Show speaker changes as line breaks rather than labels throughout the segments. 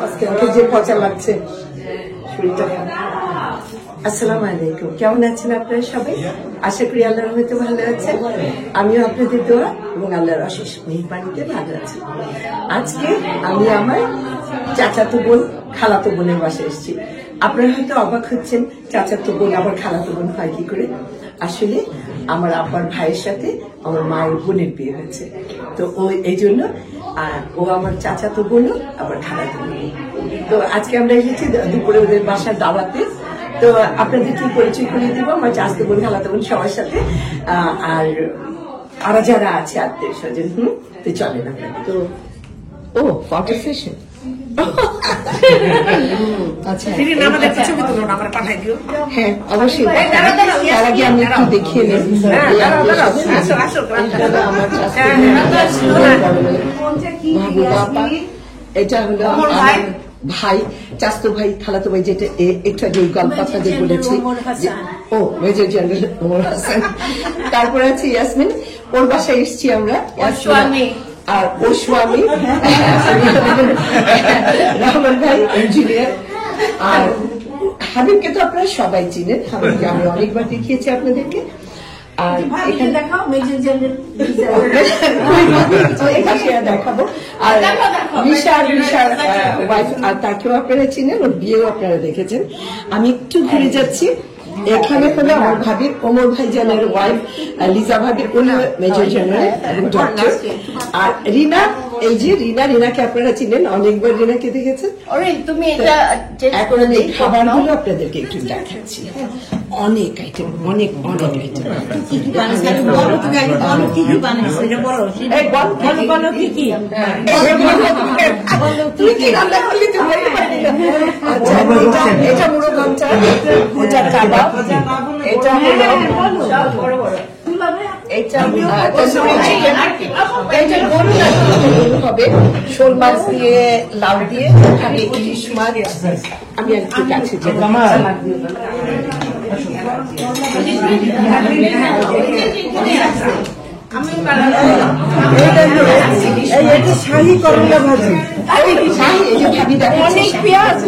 আজকে আমাকে যে পচা লাগছে শরীরটা। আসসালামু আলাইকুম, কেমন আছেন আপনারা সবাই? আশা করি আল্লাহর রহমতে ভালো আছেন। আমিও আপনাদের দোয়া এবং আল্লাহর অশেষ মেহেরবানিতে ভালো আছি। আজকে আমি আমার চাচাতো বোন খালাতো বোনের বাসায় এসেছি। আপনারা হয়তো অবাক হচ্ছেন, চাচাতো বোন আবার খালাতো বোন হয় কি করে? আসলে আমার আব্বার ভাইয়ের সাথে আমার মায়ের বোনের বিয়ে হয়েছে, তো ও এই জন্য ও আমার চাচাতো বোন আবার খালাতো বোন। তো আজকে আমরা এসেছি দুপুরে ওদের বাসার দাওয়াতে। তো আপনাদেরকে পরিচয় করিয়ে দিব আমার চাচাতো বোন খালাতো বোন সবার সাথে, আর আরো যারা আছে আত্মীয় স্বজন। তো চলেন আপনার। তো ও ফটো সেশন, হ্যাঁ অবশ্যই। তার আগে আমি একটু দেখিয়ে নেব এটা হলো আমার ভাই, চাচাতো ভাই, খালাতো ভাই, যেটা একটু আগে গল্প আপনাদের বলেছি। ও মেজর জেনারেল ওমর হাসান। তারপরে আছে ইয়াসমিন, ওর বাসায় এসছি আমরা। আর ওর স্বামী রহমান ভাই ইঞ্জিনিয়ার। আর হাবিবকে তো আপনারা সবাই চিনেন, হাবিবকে আমি অনেকবার দেখিয়েছি আপনাদেরকে। আর এখানে দেখাবো। আর ঋষার ওয়াইফ, আর তাকেও আপনারা চিনেন, ওর বিয়েও আপনারা দেখেছেন। আমি একটু ঘুরে যাচ্ছি। এখানে হলো আমার ভাবির ওমর ভাই জানের ওয়াইফ লিজা ভাবির, উনি মেজর জেনারেল এবং ডক্টর। আর রিনা, এই যে রিনাকে আপনারা চিনেন, অনেকবার রিনাকে দেখেছেন। এখন এই খাবারগুলো আপনাদেরকে একটু দেখাচ্ছি। অনেক আইটেম, অনেক আইটেম। এটা মুরগঞ্চা, এটা কাবাব, এটা হলো হবে শোল মাছ দিয়ে, লাউ দিয়ে, ইলিশ মাছ। আমি একটু কাছে শাহী করলা ভাজি, অনেক পেঁয়াজ,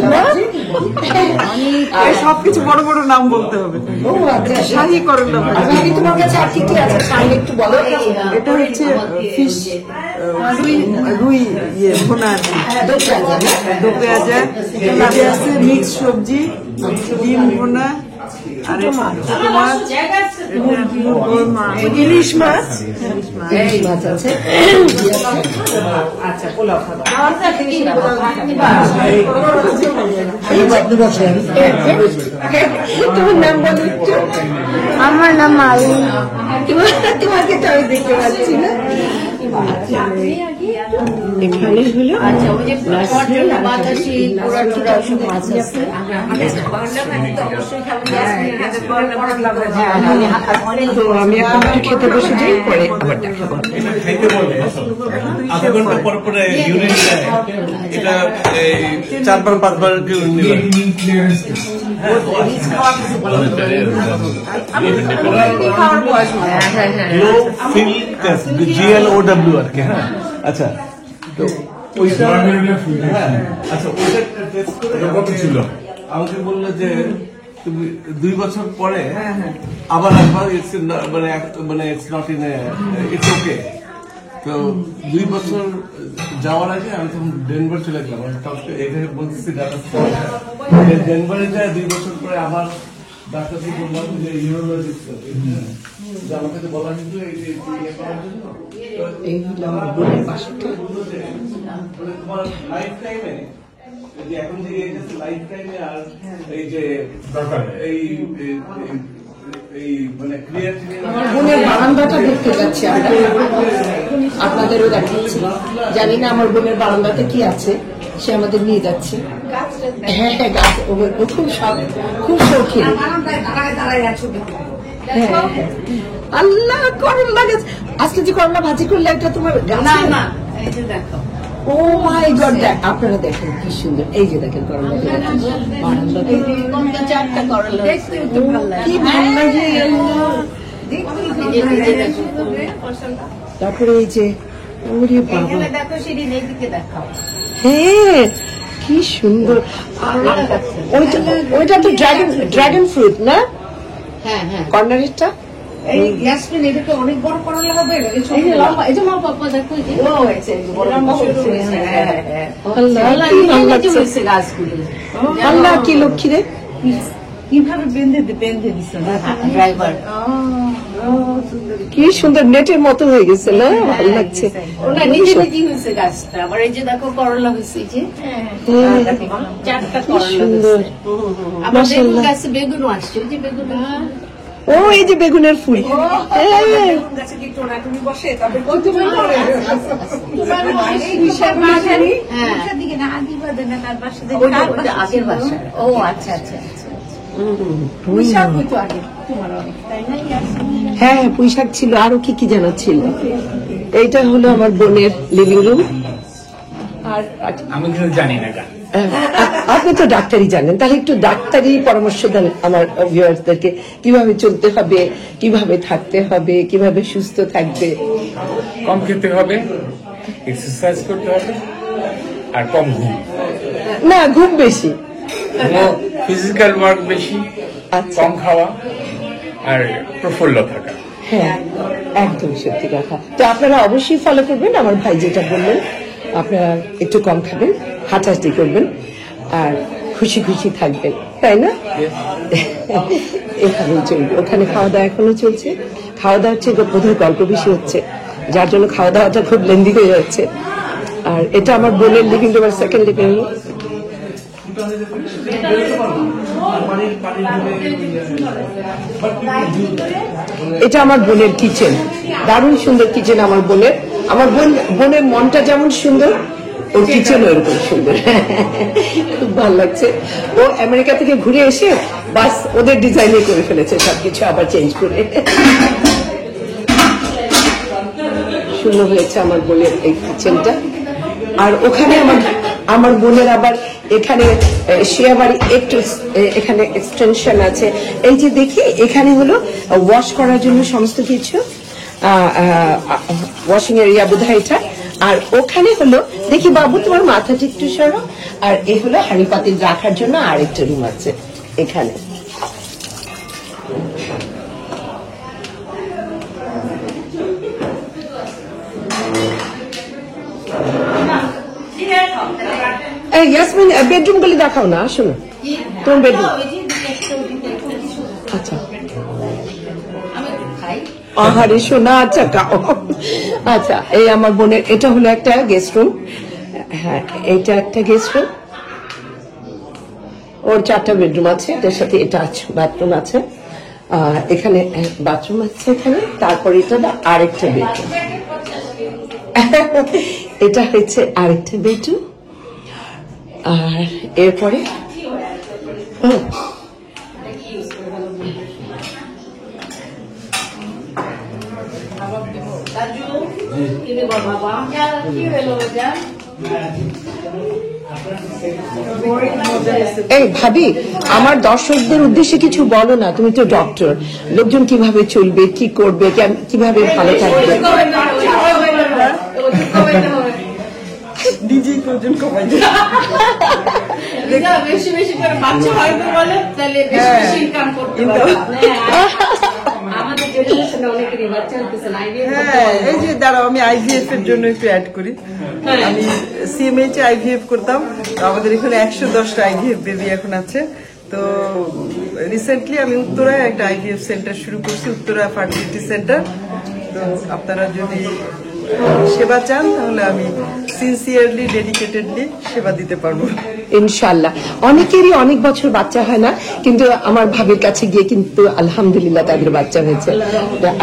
সবকিছু বড় বড় নাম বলতে হবে। ও আচ্ছা, শাহী করলা ভাজি। তোমার কাছে আর কি কি আছে একটু বলো। এটা হচ্ছে ফিশ রুই ভুনা আছে, দো পেঁয়াজা, আছে মিক্স সবজি, ডিম ভুনা, আর মাছ, ইলিশ মাছ আছে। আচ্ছা, পোলাও খাবার। তোমার নাম বলো একটু। আমার নাম মালিন। তোমাকে তো আমি দেখতে পাচ্ছি না। এখানে হলো তো আমি এখন একটু খেতে বসে যাই, পরে আবার দেখাবো।
আধা ঘন্টা পর পরে ইউরিন দেয়, এটা 4বার 5বার GLOW আর কি। হ্যাঁ আচ্ছা, তো ওইটা আচ্ছা ওইটা টেস্ট করে কত ছিল, আমাকে বললো যে তুমি 2 বছর পরে আবার আসবা, মানে it's not in it's okay. তো 2 বছর যাওয়ার আগে আমি তখন ডেনভার চলে গেলাম। এখানে বলতেছি ডেনভারে যায় 2 বছর পরে আবার ডাক্তারকে বললাম যে ইউরোলজিস্ট, আমাকে তো বলা কিন্তু
এই হলো আমার বোনের বাসাটা।
তোমার লাইফ টাইমে এখন যে লাইফ টাইমে আর এই যে এই মানে
বোনের বারান্দাটা দেখতে যাচ্ছি আমরা, আপনাদেরও দেখাচ্ছি। জানি না আমার বোনের বারান্দাতে কি আছে, সে আমাদের নিয়ে যাচ্ছে। হ্যাঁ হ্যাঁ, গাছ ও খুব শৌখিন। আল্লাহ, করলা গাছ। আজকে যে করলা ভাজি করলে একটা তোমার গাছ। ও মাই গড, আপনারা দেখেন কি সুন্দর। এই যে দেখেন করলা, কি ভালো লাগে। তারপরে এই যে, ওরে বাবা, হ্যাঁ কি সুন্দর। ওইটা তো ড্রাগন ফ্রুট না?
হ্যাঁ হ্যাঁ।
কর্নারেরটা
এই ইয়াসমিন এটাকে অনেক বড় করলা হবে, এই ছোট লম্বা, এই যে লম্বা পাপা দেখো, এই যে
ও হয়েছে
লম্বা হয়েছে। হ্যাঁ হ্যাঁ।
আল্লাহ
আল্লাহ
কি ভালো
নিজে
লাগছে।
হয়েছে গাছগুলো।
আল্লাহ কি লক্ষ্মী রে।
কিভাবে বেঁধে দিচ্ছে ড্রাইভার।
কি সুন্দর নেটের মতো হয়ে গেছে না? ভালো লাগছে।
ওটা নিজে নিজে হয়েছে গাছটা। আবার এই যে দেখো করলা হয়েছে, এই যে চারটা
কি
করলা
সুন্দর।
হয়েছে। আবার বেগুন গাছে বেগুনও আসছে, ওই যে বেগুন।
ও এই যে বেগুনের ফুল। হ্যাঁ।
গাছে কি টোনাটুনি বসে, তবে আগের বাসা। ও আচ্ছা আচ্ছা আচ্ছা।
হ্যাঁ পুঁই শাক ছিল, আরো কি কি যেন ছিল। এইটা হলো আমার বোনের লিভিং রুম। আর
আমি কিন্তু জানি না গান।
আপনি তো ডাক্তারি জানেন, তাহলে একটু ডাক্তারি পরামর্শ দেন আমার ভিউয়ার্সদেরকে, কিভাবে চলতে হবে, কিভাবে থাকতে হবে, কিভাবে সুস্থ থাকবে।
কম খেতে হবে, এক্সারসাইজ করতে হবে, আর কম ঘুম।
না ঘুম বেশি।
ফিজিক্যাল ওয়ার্ক বেশি,
আচ্ছা
কম খাওয়া, আর প্রফুল্ল থাকা।
হ্যাঁ একদম সত্যি কথা। তো আপনারা অবশ্যই ফলো করবেন আমার ভাই যেটা বললেন, আপনারা একটু কম খাবেন, হাঁটাহাঁটি করবেন, আর খুশি খুশি থাকবেন, তাই না? এখানেই চলবে। ওখানে খাওয়া দাওয়া এখনো চলছে। খাওয়া দাওয়ার চেয়ে বোধহয় গল্প বেশি হচ্ছে, যার জন্য খাওয়া দাওয়াটা খুব লেন্দি হয়ে যাচ্ছে। আর এটা আমার বোনের লিভিং রুম আর সেকেন্ড লিভিং রুম। এটা আমার বোনের কিচেন, দারুণ সুন্দর কিচেন আমার বোনের। আমার বোনের মনটা যেমন সুন্দর, ওর কিচেন ওরকম সুন্দর। খুব ভালো লাগছে। ও আমেরিকা থেকে ঘুরে এসে বাস ওদের ডিজাইনে করে ফেলেছে সবকিছু, আবার চেঞ্জ করে। সুন্দর হয়েছে আমার বোনের এই কিচেনটা। আর ওখানে আমার বোনের আবার এখানে শেয়ার বাড়ি একটু এখানে এক্সটেনশন আছে। এই যে দেখি এখানে হলো ওয়াশ করার জন্য সমস্ত কিছু, ওয়াশিং এরিয়া বোধহয় এটা। আর ওখানে হলো দেখি বাবু তোমার মাথাটা একটু সরো, আর এ হলো হাঁড়ি পাতিল রাখার জন্য আরেকটা রুম আছে এখানে। ইয়াসমিন বেডরুম গুলি দেখাও না, আসো না তোমার বেডরুম। আচ্ছা আহারে শোনা, আচ্ছা গাও। আচ্ছা এই আমার বোনের এটা হলো একটা গেস্ট রুম। হ্যাঁ এইটা একটা গেস্ট রুম। ওর 4টা বেডরুম আছে, এটার সাথে এটা আছে বাথরুম আছে, এখানে বাথরুম আছে এখানে। তারপর এটা আরেকটা বেডরুম, এটা হচ্ছে আরেকটা বেডরুম। আর এরপরে এই ভাবি, আমার দর্শকদের উদ্দেশ্যে কিছু বলো না, তুমি তো ডক্টর। লোকজন কিভাবে চলবে, কি করবে, কিভাবে ভালো থাকবে?
নিজেই ওজন কমাই বেশি বেশি করে বাচ্চা হয় তো বলে, তাহলে বেশি বেশি ইনকাম করতে পারবে। আমাদের জেনারেশনে অনেকেরই বাচ্চা হচ্ছে না।
এই যে দাঁড়াও, আমি আইভিএফ এর জন্য একটু অ্যাড করি। আমি সিএমএইচ আইভিএফ করতাম, তো আমাদের এখানে 110টা আইভিএফ বেবি এখন আছে। তো রিসেন্টলি আমি উত্তরায় একটা আইভিএফ সেন্টার শুরু করছি, উত্তরা ফার্টিলিটি সেন্টার। তো আপনারা যদি সেবা চান তাহলে আমি সিনসিয়ারলি ডেডিকেটেডলি সেবা দিতে পারবো
ইনশাআল্লাহ। অনেকেরই অনেক বছর বাচ্চা হয় না, কিন্তু আমার ভাবির কাছে গিয়ে কিন্তু আলহামদুলিল্লাহ তাদের বাচ্চা হয়েছে।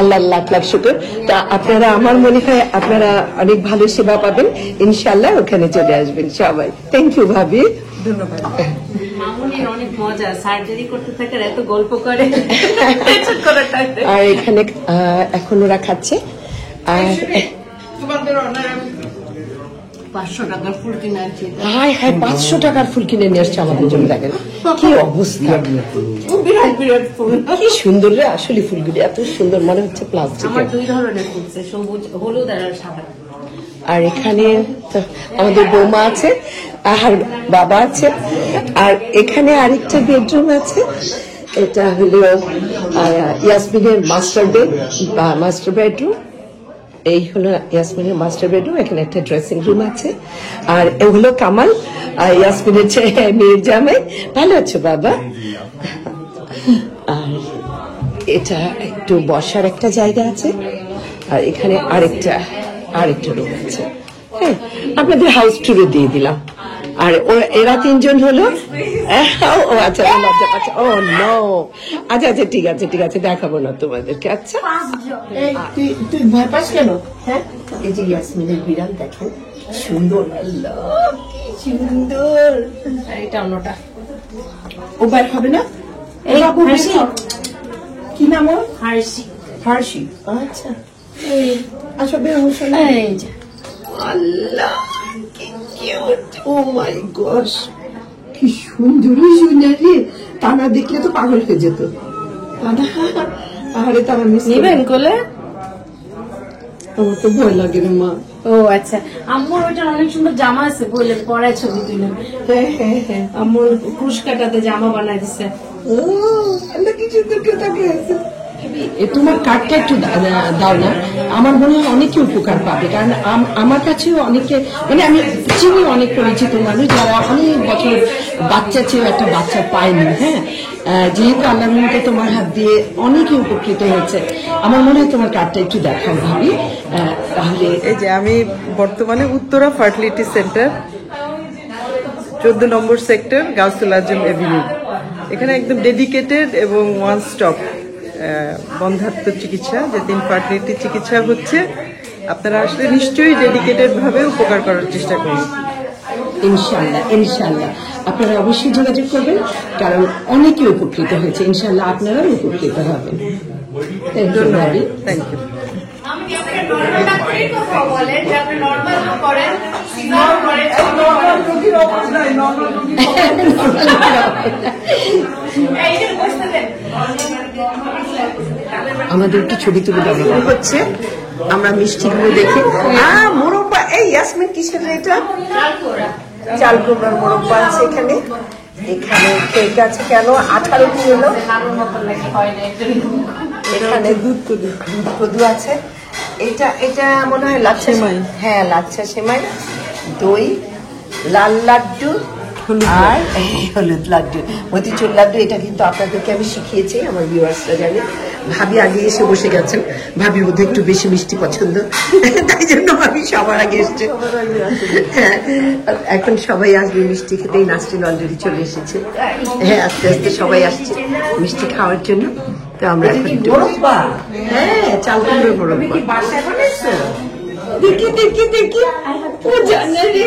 আল্লাহ লাখ লাখ শুকর। তা আপনারা, আমার মনে হয় আপনারা অনেক ভালো সেবা পাবেন ইনশাআল্লাহ। ওখানে চলে আসবেন সবাই। থ্যাংক ইউ ভাবি,
ধন্যবাদ।
মামুনির অনেক মজা, সার্জারি করতে থাকে এত গল্প করে।
আর এখানে এখন ওরা খাচ্ছে। আর
500 টাকার ফুল কিনে আনছি।
হায় হায় 500 টাকার ফুল কিনে নিয়ে আসছে আমাদের জন্য। দেখেন কি অবস্থা,
বিরাট বিরাট ফুল,
কি সুন্দর রে। আসলে ফুলগুলি এত সুন্দর, মনে হচ্ছে প্লাস্টিক।
আমার 2 ধরনের ফুল, সবুজ হলুদ আর সাদা।
আর এখানে তো আমাদের বৌমা আছে আর বাবা আছে, আর এখানে আরেকটা বেডরুম আছে, এটা হলো ইয়াসমিনের মাস্টার বেড বা মাস্টার বেডরুম। এই হলো ইয়াসমিনের মাস্টার বেডরুম, এখানে একটা ড্রেসিং রুম আছে। আর এ হলো কামাল, ইয়াসমিনের মেয়ের জামাই। ভালো আছো বাবা? আর এটা একটু বসার একটা জায়গা আছে, আর এখানে আরেকটা রুম আছে। হ্যাঁ, আপনাদের হাউস ট্যুরে দিয়ে দিলাম। আর এরা তিনজন হলো, ও আচ্ছা, লজ্জা পাচ্ছে। ও নো, আচ্ছা আচ্ছা, ঠিক আছে ঠিক আছে, দেখাবো না তোমাদেরকে। আচ্ছা, তুই ভয় পাস কেন? হ্যাঁ, এই যে ইয়াসমিনের বিড়াল দেখেন, সুন্দর, আল্লাহ কি সুন্দর।
এটা অন্যটা
ও বাইর হবে না?
এই
বাবু,
হাসি।
কি নাম ওর?
হার্সি।
হার্ষি। আচ্ছা, আচ্ছা, বের হো শোনা।
এই যে
আল্লাহ কি কিউট, ও মাই গড, কি সুন্দর সুন্দরী। তা না দেখলে তো পাগল হয়ে যেত। আরে তারা মিস
নিবেন কোলে?
আমার তো ভয় লাগে রে মা।
ও আচ্ছা, আম্মুর ওইটা অনেক সুন্দর জামা আছে, বলে পরায় ছবি তুলে।
হ্যাঁ হ্যাঁ হ্যাঁ,
আম্মুর কুশ কাটাতে জামা বানাই দিছে।
ও আল্লাহ কি সুন্দর কথা আছে। তোমার কার্ডটা একটু দাও না, আমার মনে হয় অনেকে উপকার পাবে। কারণ আমার কাছেও অনেকে, মানে আমি চিনি অনেক পরিচিত মানুষ যারা অনেক বছর বাচ্চা চেয়েও একটা বাচ্চা পায়নি। হ্যাঁ, যেহেতু আল্লাহর মধ্যে তোমার হাত দিয়ে অনেকে উপকৃত হয়েছে, আমার মনে হয় তোমার কার্ডটা একটু দেখাও ভাবি। তাহলে
এই যে আমি বর্তমানে উত্তরা ফার্টিলিটি সেন্টার 14 নম্বর সেক্টর, গাউসুল আজম এভিনিউ, এখানে একদম ডেডিকেটেড এবং ওয়ান স্টপ বন্ধাত্ম চিকিৎসা, যে ইনফার্টিলিটি চিকিৎসা হচ্ছে। আপনারা আসলে নিশ্চয়ই ডেডিকেটেড ভাবে উপকার করার চেষ্টা করুন।
ইনশাল্লাহ ইনশাল্লাহ আপনারা অবশ্যই যোগাযোগ করবেন, কারণ অনেকে উপকৃত হয়েছে। ইনশাল্লাহ আপনারাও উপকৃত হবেন।
ধন্যবাদ, থ্যাংক ইউ।
আমাদের একটু ছবি তুলে দেওয়া হচ্ছে, আমরা মিষ্টিগুলো দেখে। মোরব্বা, এই ইয়াসমিন কিসের এটা? চাল কুমড়ার মোরব্বা আছে এখানে। এখানে কেক আছে, কেন 18 কি হলো? এখানে দুধ কদু আছে। এটা মনে হয় লাচ্ছা সেমাই। হ্যাঁ, লাচ্ছা সেমাই, দই, লাল লাড্ডু আর হলুদ লাড্ডু, মতিচুর লাড্ডু। এটা কিন্তু আপনাদেরকে আমি শিখিয়েছি, আমার ভিউয়ার্সরা জানে। ভাবি আগে এসে বসে গেছেন, ভাবি বোধ একটু বেশি মিষ্টি পছন্দ, তাই জন্য ভাবি সবার আগে এসছে। হ্যাঁ, এখন সবাই আসবে মিষ্টি খেতেই, নাস্তিন অলরেডি চলে এসেছে। হ্যাঁ, আস্তে আস্তে সবাই আসছে মিষ্টি খাওয়ার জন্য। তো আমরা এখন হ্যাঁ, চাল কুমড়োর মোরব্বা। দেখি দেখি দেখি, ও জানে রে,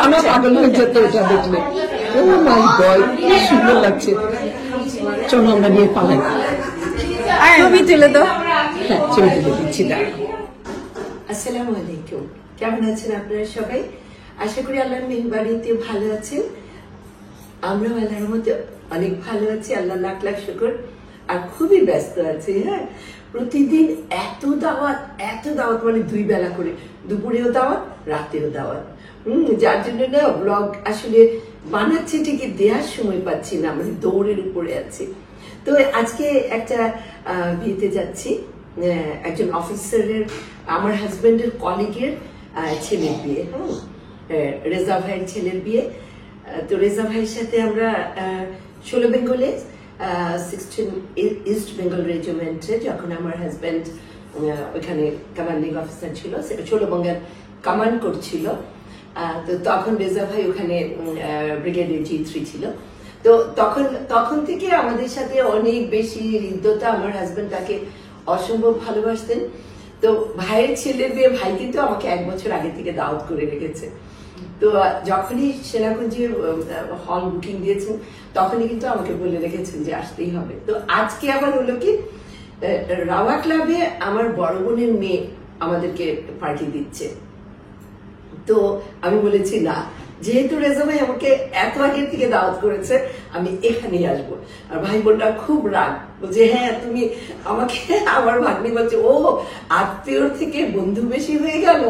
আমার পাগল হয়ে যেত এটা দেখলে। ও মাই গড, কি সুন্দর লাগছে। চলো আমরা নিয়ে পালাই,
ছবি তুলে দাও।
হ্যাঁ, ছবি তুলে দিচ্ছি। আসসালামু আলাইকুম, কেমন আছেন আপনারা সবাই? আশা করি আল্লাহর মেহেরবানিতে ভালো আছেন। আমরাও আল্লাহর মধ্যে অনেক ভালো আছি, আল্লাহ লাখ লাখ শুকর। আর খুবই ব্যস্ত আছি। হ্যাঁ, প্রতিদিন এত দাওয়াত, মানে 2 বেলা করে, দুপুরেও দাওয়াত, রাতেও দাওয়াত। যার জন্য না ব্লগ আসলে বানাচ্ছি ঠিকই, দেওয়ার সময় পাচ্ছি না, মানে দৌড়ের উপরে আছি। তো আজকে একটা বিয়েতে যাচ্ছি, একজন অফিসারের, আমার হাজবেন্ডের কলিগের ছেলের বিয়ে। রেজা ভাইয়ের ছেলের বিয়ে। তো রেজা ভাইয়ের সাথে আমরা 16 বেঙ্গলে 16 ইস্ট বেঙ্গল রেজিমেন্টে, যখন আমার হাজবেন্ড ওইখানে কমান্ডিং অফিসার ছিল, 16 বেঙ্গল কমান্ড করছিল, তো তখন রেজা ভাই ওখানে ব্রিগেডিয়ার G3 ছিল। তো তখন থেকে আমাদের সাথে অনেক বেশি হৃদ্যতা। আমার হাজবেন্ড তাকে অসম্ভব ভালোবাসতেন। তো ভাইয়ের ছেলের বিয়ে, ভাই কিন্তু আমাকে 1 বছর আগে থেকে দাওয়াত করে রেখেছে। তো যখনই সেনাকুঞ্জে হল বুকিং দিয়েছেন, তখনই কিন্তু আমাকে বলে রেখেছেন যে আসতেই হবে। তো আজকে আবার হলো কি, রাওয়া ক্লাবে আমার বড় বোনের মেয়ে আমাদেরকে পার্টি দিচ্ছে। তো আমি বলেছি না, যেহেতু রেজা ভাই আমাকে এত আগের থেকে দাওয়াত করেছে আমি এখানেই আসবো। আর ভাই বোনটা খুব রাগ, বলছে হ্যাঁ তুমি আমাকে, আমার ভাগ্নি বলছে ও আত্মীয় থেকে বন্ধু বেশি হয়ে গেল।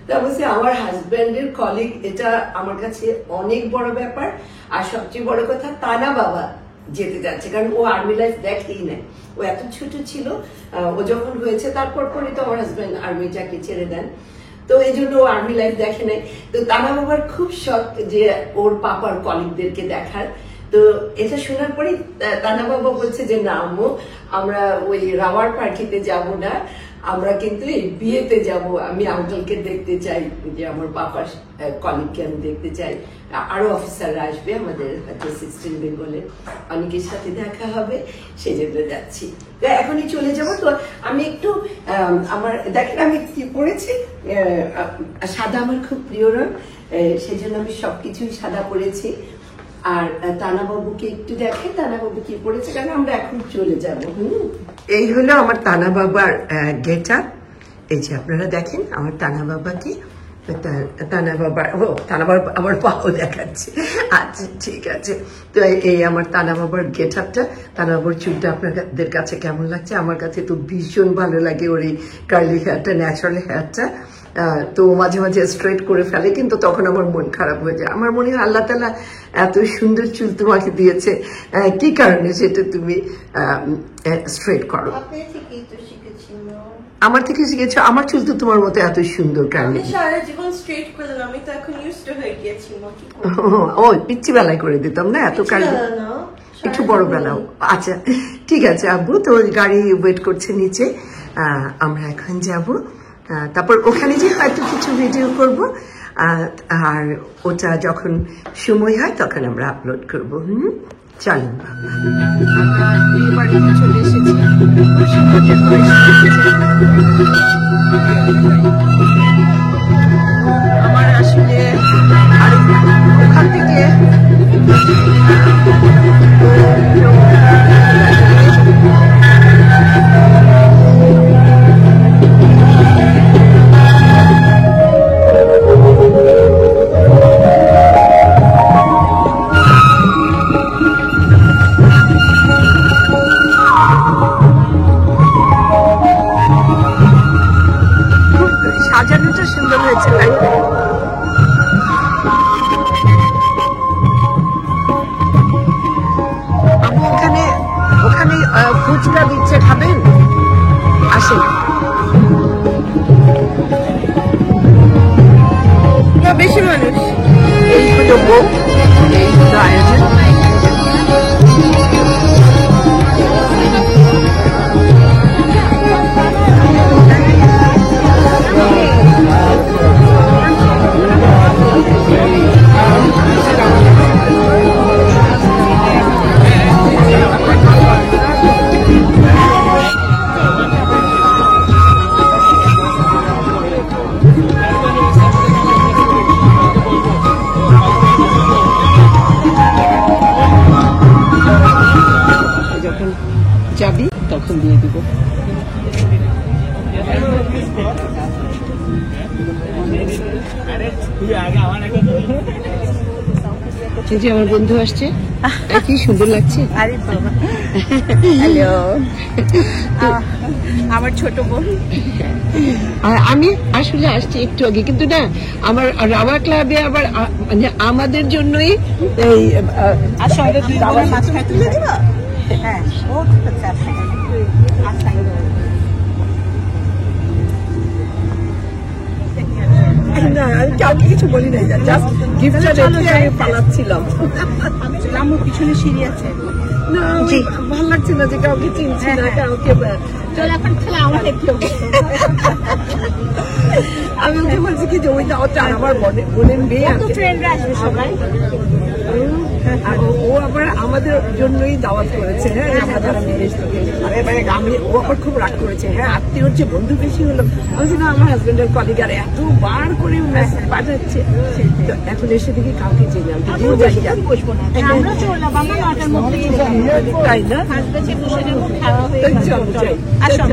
তা বলছে আমার হাজব্যান্ডের কলিগ, এটা আমার কাছে অনেক বড় ব্যাপার। আর সবচেয়ে বড় কথা তানা বাবা যেতে যাচ্ছে, কারণ ও আর্মি লাইফ দেখেই নেয়, ও এত ছোট ছিল। ও যখন হয়েছে তারপর পরে তো আমার হাজব্যান্ড আর্মি চাকরি ছেড়ে দেন, তো এই জন্য ও আর্মি লাইফ দেখে নাই। তো তানা বাবার খুব শখ যে ওর পাপার কলিগদেরকে দেখার। তো এটা শোনার পরে তানা বাবা বলছে যে না আম্মু, আমরা ওই রাওয়ার পার্টিতে যাব না, আমরা কিন্তু এই বিয়েতে যাব। আমি আঙ্কেলকে দেখতে চাই, যে আমার পাপার কলিগকে আমি দেখতে চাই। আরো অফিসাররা আসবে আমাদের 16 বেঙ্গলের, অনেকের সাথে দেখা হবে, সেই জন্য যাচ্ছি। এখনই চলে যাব। তো আমি একটু আমার দেখেন আমি কি পরেছি, সাদা আমার খুব প্রিয় রং, সেই জন্য আমি সবকিছুই সাদা পরেছি। আর তানা বাবুকে একটু দেখে, তানা বাবু কি পড়েছে, কারণ আমরা এখন চলে যাব। এই হলো আমার তানা বাবার গেট আপ। এই যে আপনারা দেখেন আমার তানা বাবাকে, তানা বাবার আমার পাও দেখাচ্ছে। আচ্ছা ঠিক আছে, তো এই আমার তানা বাবার গেট আপটা। তানা বাবার চুলটা আপনাদের কাছে কেমন লাগছে? আমার কাছে তো ভীষণ ভালো লাগে ওর এই কার্লি হেয়ারটা, ন্যাচারাল হেয়ারটা। তো মাঝে মাঝে স্ট্রেট করে ফেলে, কিন্তু তখন আমার মন খারাপ হয়ে যায়। আমার মনে হয় আল্লাহ তাআলা এত সুন্দর চুল তোমাকে দিয়েছে, কি কারণে সেটা তুমি স্ট্রেট করো? আমার থেকে শিখেছো? আমার চুল তো তোমার মতো এত সুন্দর কারণে
সারা জীবন স্ট্রেট করলাম, আমি তো এখন ইউজড হয়ে গেছি।
ও পিচ্ছি বেলায় করে দিতাম না এত কারণে, একটু বড় বেলাও। আচ্ছা ঠিক আছে আব্বু, তো গাড়ি ওয়েট করছে নিচে, আমরা এখন যাব। তারপর ওখানে যে হয়তো কিছু ভিডিও করব, আর ওটা যখন সময় হয় তখন আমরা আপলোড করবো। চলেন চলে এসেছি। আমার আসলে ওখান থেকে সাজানোটা সুন্দর হয়েছে, তাই আপু ওখানে ফুচকা দিচ্ছে, খাবেন? আসেন।
বেশি মানুষ
এই হলো বউ, এই হলো আয়োজন। যখন যাবি তখন দিয়ে দিব। এই যে আমার বন্ধু আসছে, কি সুন্দর লাগছে।
আরে বাবা, হ্যালো, আমার ছোট বোন।
আর আমি আসলে আসছি একটু আগে, কিন্তু না আমার রাওয়া ক্লাবে আবার মানে আমাদের জন্যই এই
সঙ্গে দুই বোন মাঝখানে তুলে দিব। হ্যাঁ, ও আচ্ছা
না আমি কাউকে কিছু বলি নাই, জাস্ট গিফটটা রেখে আমি পালাচ্ছিলাম।
আমার পিছনে সিঁড়ি আছে।
না ভালো লাগছে না যে কাউকে চিনছি না, কাউকে
চল এখন খেলা আমার একটু।
আমি ওকে বলছি কি যে ওই দাওয়াতটা আমার বোনের মেয়ে,
ফ্রেন্ডরা আসবে সবাই।
আর ও আবার আমাদের জন্যই দাওয়াত করেছে। হ্যাঁ আমরা যারা বিদেশ থেকে, আমি ও আবার খুব রাগ করেছে। হ্যাঁ আত্মীয় হচ্ছে বন্ধু বেশি হলো। আমি না আমার হাজবেন্ডের কলিগ আর এতবার করে মেসেজ পাঠাচ্ছে, তো এখন এসে দেখি কাউকে চিনি আমি বসবো না।
আমরা চললাম, আমরা 9টার মধ্যে
তাই না?
হাসবে, বসে খাওয়া হয়ে
চলো যাই।
আসো।